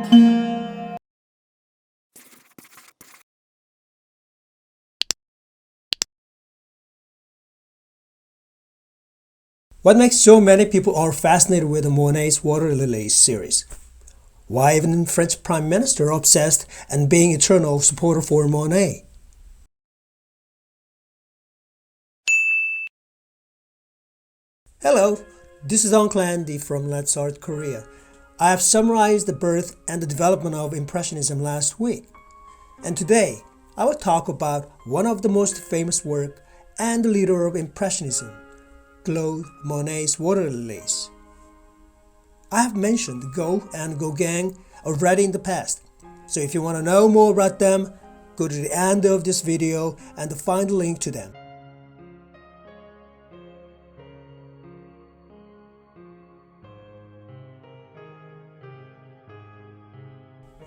What makes so many people are fascinated with Monet's Water Lilies series? Why even the French Prime Minister obsessed and being eternal supporter for Monet? Hello, this is Uncle Andy from Let's Art Korea. I have summarized the birth and the development of Impressionism last week. And today, I will talk about one of the most famous work and the leader of Impressionism, Claude Monet's Water Lilies. I have mentioned Go and Gauguin already in the past, so if you want to know more about them, go to the end of this video and find the link to them.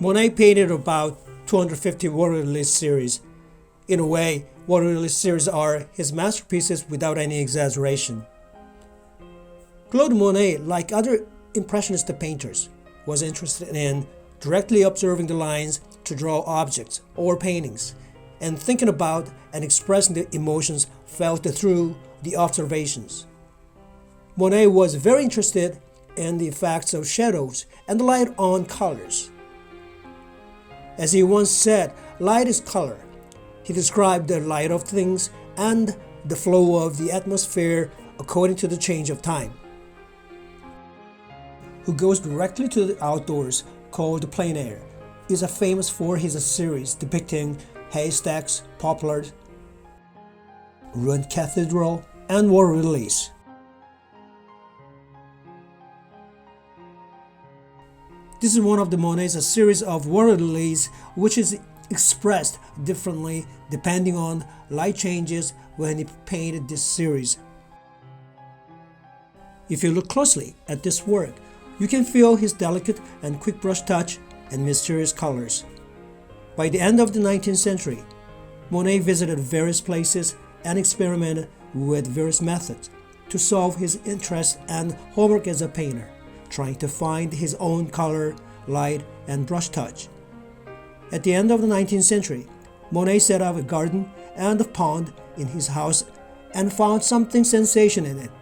Monet painted about 250 Water Lilies series. In a way, Water Lilies series are his masterpieces without any exaggeration. Claude Monet, like other Impressionist painters, was interested in directly observing the lines to draw objects or paintings, and thinking about and expressing the emotions felt through the observations. Monet was very interested in the effects of shadows and the light on colors. As he once said, light is color. He described the light of things and the flow of the atmosphere according to the change of time. Who goes directly to the outdoors, called plein air, is famous for his series depicting haystacks, poplars, ruined cathedral, and water lilies. This is one of the Monet's series of water lilies, which is expressed differently depending on light changes when he painted this series. If you look closely at this work, you can feel his delicate and quick brush touch and mysterious colors. By the end of the 19th century, Monet visited various places and experimented with various methods to solve his interest and homework as a painter, trying to find his own color, light, and brush touch. At the end of the 19th century, Monet set up a garden and a pond in his house and found something sensational in it.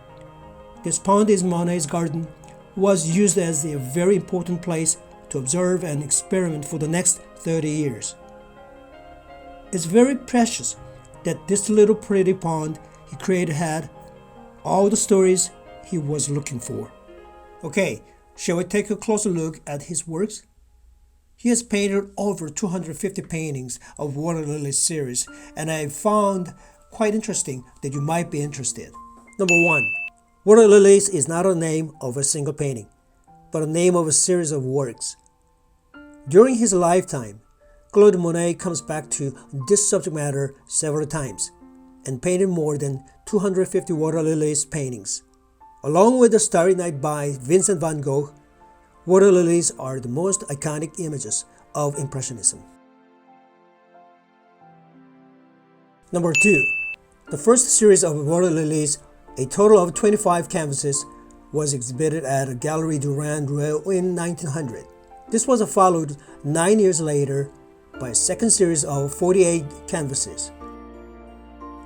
This pond in Monet's garden was used as a very important place to observe and experiment for the next 30 years. It's very precious that this little pretty pond he created had all the stories he was looking for. Okay, shall we take a closer look at his works? He has painted over 250 paintings of Water Lilies series, and I found quite interesting that you might be interested. Number 1. Water Lilies is not a name of a single painting, but a name of a series of works. During his lifetime, Claude Monet comes back to this subject matter several times and painted more than 250 Water Lilies paintings. Along with the Starry Night by Vincent van Gogh, Water Lilies are the most iconic images of Impressionism. Number 2. The first series of Water Lilies, a total of 25 canvases, was exhibited at a Galerie du Randouille in 1900. This was followed 9 years later by a second series of 48 canvases.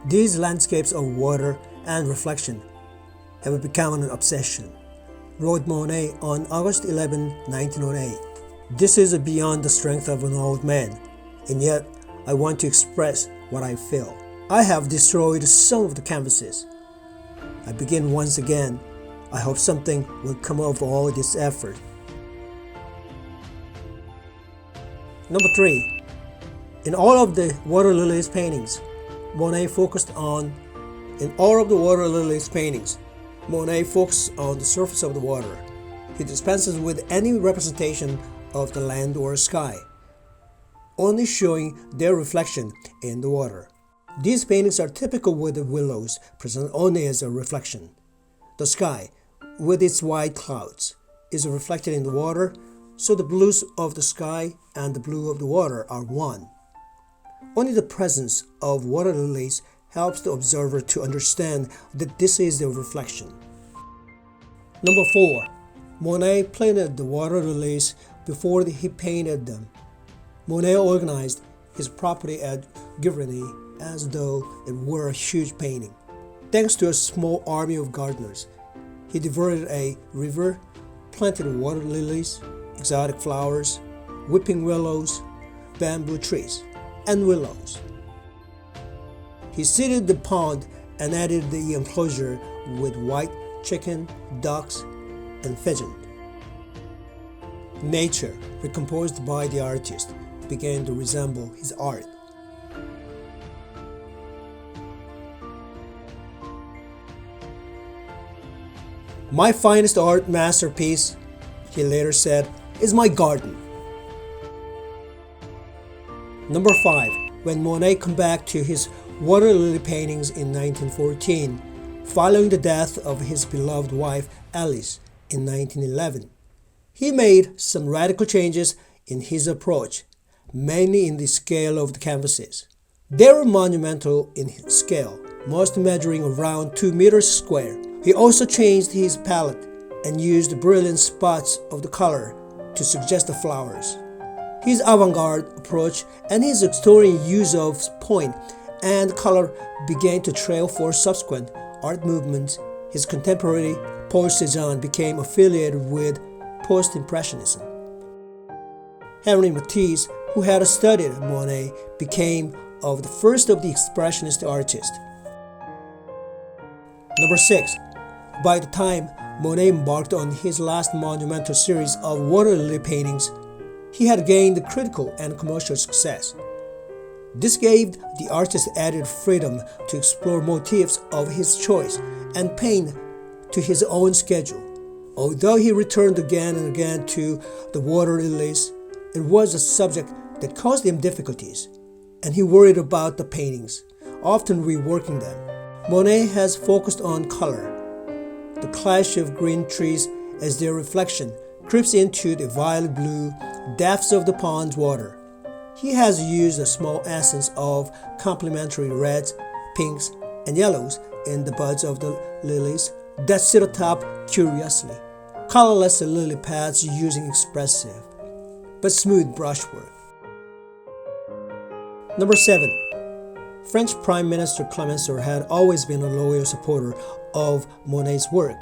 These landscapes of water and reflection have become an obsession, wrote Monet on August 11, 1908. This is beyond the strength of an old man, and yet I want to express what I feel. I have destroyed some of the canvases. I begin once again. I hope something will come of all this effort. Number 3. In all of the Water Lilies paintings, Monet focused on the surface of the water. He dispenses with any representation of the land or sky, only showing their reflection in the water. These paintings are typical with the willows present only as a reflection. The sky, with its white clouds, is reflected in the water, so the blues of the sky and the blue of the water are one. Only the presence of water lilies helps the observer to understand that this is the reflection. Number 4. Monet painted the water lilies before he painted them. Monet organized his property at Giverny as though it were a huge painting. Thanks to a small army of gardeners, he diverted a river, planted water lilies, exotic flowers, weeping willows, bamboo trees, and willows. He seeded the pond and added the enclosure with white chicken, ducks, and pigeon. Nature, recomposed by the artist, began to resemble his art. "My finest art masterpiece," he later said, "is my garden." Number 5. When Monet came back to his water lily paintings in 1914, following the death of his beloved wife Alice in 1911, he made some radical changes in his approach, mainly in the scale of the canvases. They were monumental in scale, most measuring around 2 meters square. He also changed his palette and used brilliant spots of the color to suggest the flowers. His avant-garde approach and his extraordinary use of point and color began to trail for subsequent art movements. His contemporary Paul Cezanne became affiliated with post-impressionism. Henri Matisse, who had studied Monet, became of the first of the expressionist artists. Number 6. By the time Monet embarked on his last monumental series of water lily paintings, he had gained critical and commercial success. This gave the artist added freedom to explore motifs of his choice and paint to his own schedule. Although he returned again and again to the water lilies, it was a subject that caused him difficulties, and he worried about the paintings, often reworking them. Monet has focused on color. The clash of green trees as their reflection creeps into the violet blue depths of the pond's water. He has used a small essence of complementary reds, pinks, and yellows in the buds of the lilies that sit atop curiously, colorless lily pads using expressive but smooth brushwork. Number 7. French Prime Minister Clemenceau had always been a loyal supporter of Monet's work.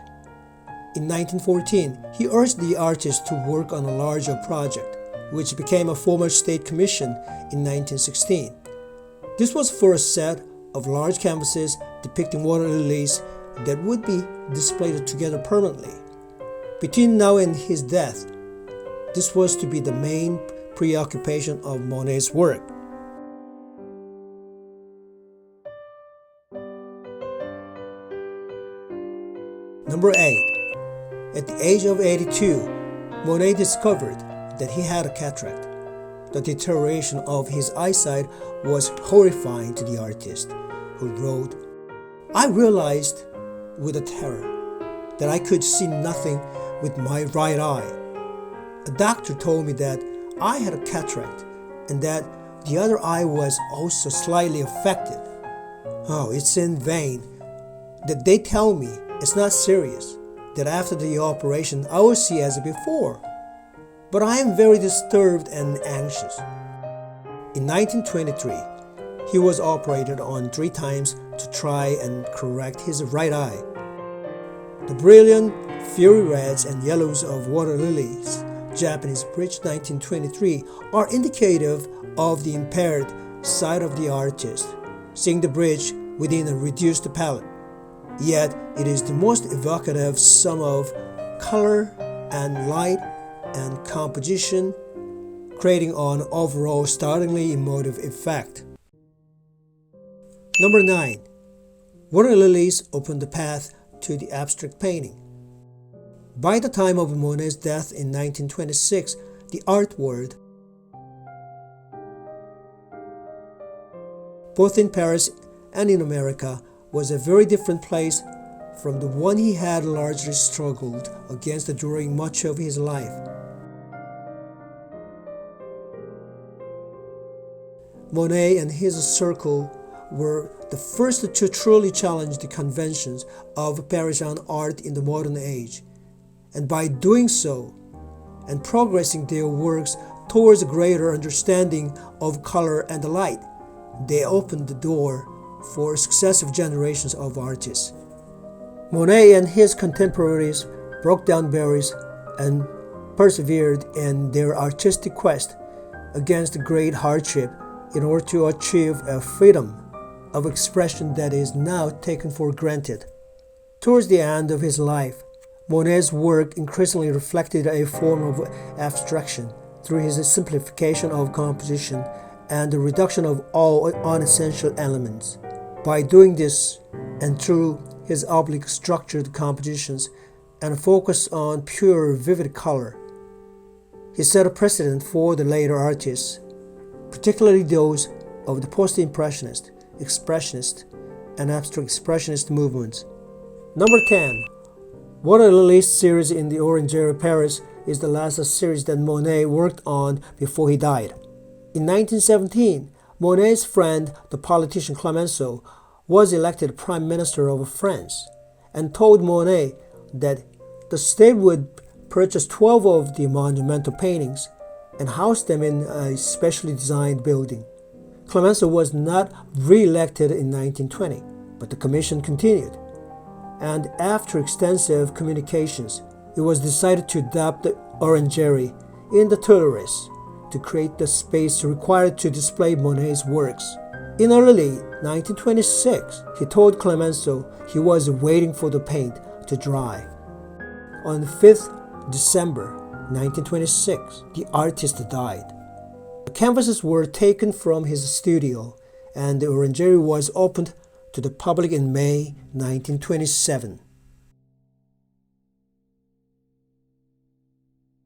In 1914, he urged the artist to work on a larger project, which became a formal state commission in 1916. This was for a set of large canvases depicting water lilies that would be displayed together permanently. Between now and his death, this was to be the main preoccupation of Monet's work. Number 8. At the age of 82, Monet discovered that he had a cataract. The deterioration of his eyesight was horrifying to the artist, who wrote, "I realized with a terror that I could see nothing with my right eye. A doctor told me that I had a cataract and that the other eye was also slightly affected. Oh, it's in vain that they tell me it's not serious, that after the operation I will see as before. But I am very disturbed and anxious." In 1923, he was operated on 3 times to try and correct his right eye. The brilliant fiery reds and yellows of Water Lilies, Japanese Bridge 1923, are indicative of the impaired sight of the artist, seeing the bridge within a reduced palette. Yet it is the most evocative sum of color and light and composition, creating an overall startlingly emotive effect. Number 9. Water lilies opened the path to the abstract painting. By the time of Monet's death in 1926, the art world, both in Paris and in America, was a very different place from the one he had largely struggled against during much of his life. Monet and his circle were the first to truly challenge the conventions of Parisian art in the modern age, and by doing so, and progressing their works towards a greater understanding of color and the light. They opened the door for successive generations of artists. Monet and his contemporaries broke down barriers and persevered in their artistic quest against great hardship in order to achieve a freedom of expression that is now taken for granted. Towards the end of his life, Monet's work increasingly reflected a form of abstraction through his simplification of composition and the reduction of all unessential elements. By doing this, and through his oblique structured compositions and focus on pure, vivid color, he set a precedent for the later artists, particularly those of the post-impressionist, expressionist, and abstract expressionist movements. Number 10. Water Lilies Series in the Orangerie, Paris is the last series that Monet worked on before he died. In 1917, Monet's friend, the politician Clemenceau, was elected Prime Minister of France and told Monet that the state would purchase 12 of the monumental paintings and house them in a specially designed building. Clemenceau was not re-elected in 1920, but the commission continued. And after extensive communications, it was decided to adopt the Orangerie in the Tuileries to create the space required to display Monet's works. In early 1926, he told Clemenceau he was waiting for the paint to dry. On 5th December 1926, the artist died. The canvases were taken from his studio, and the Orangerie was opened to the public in May 1927.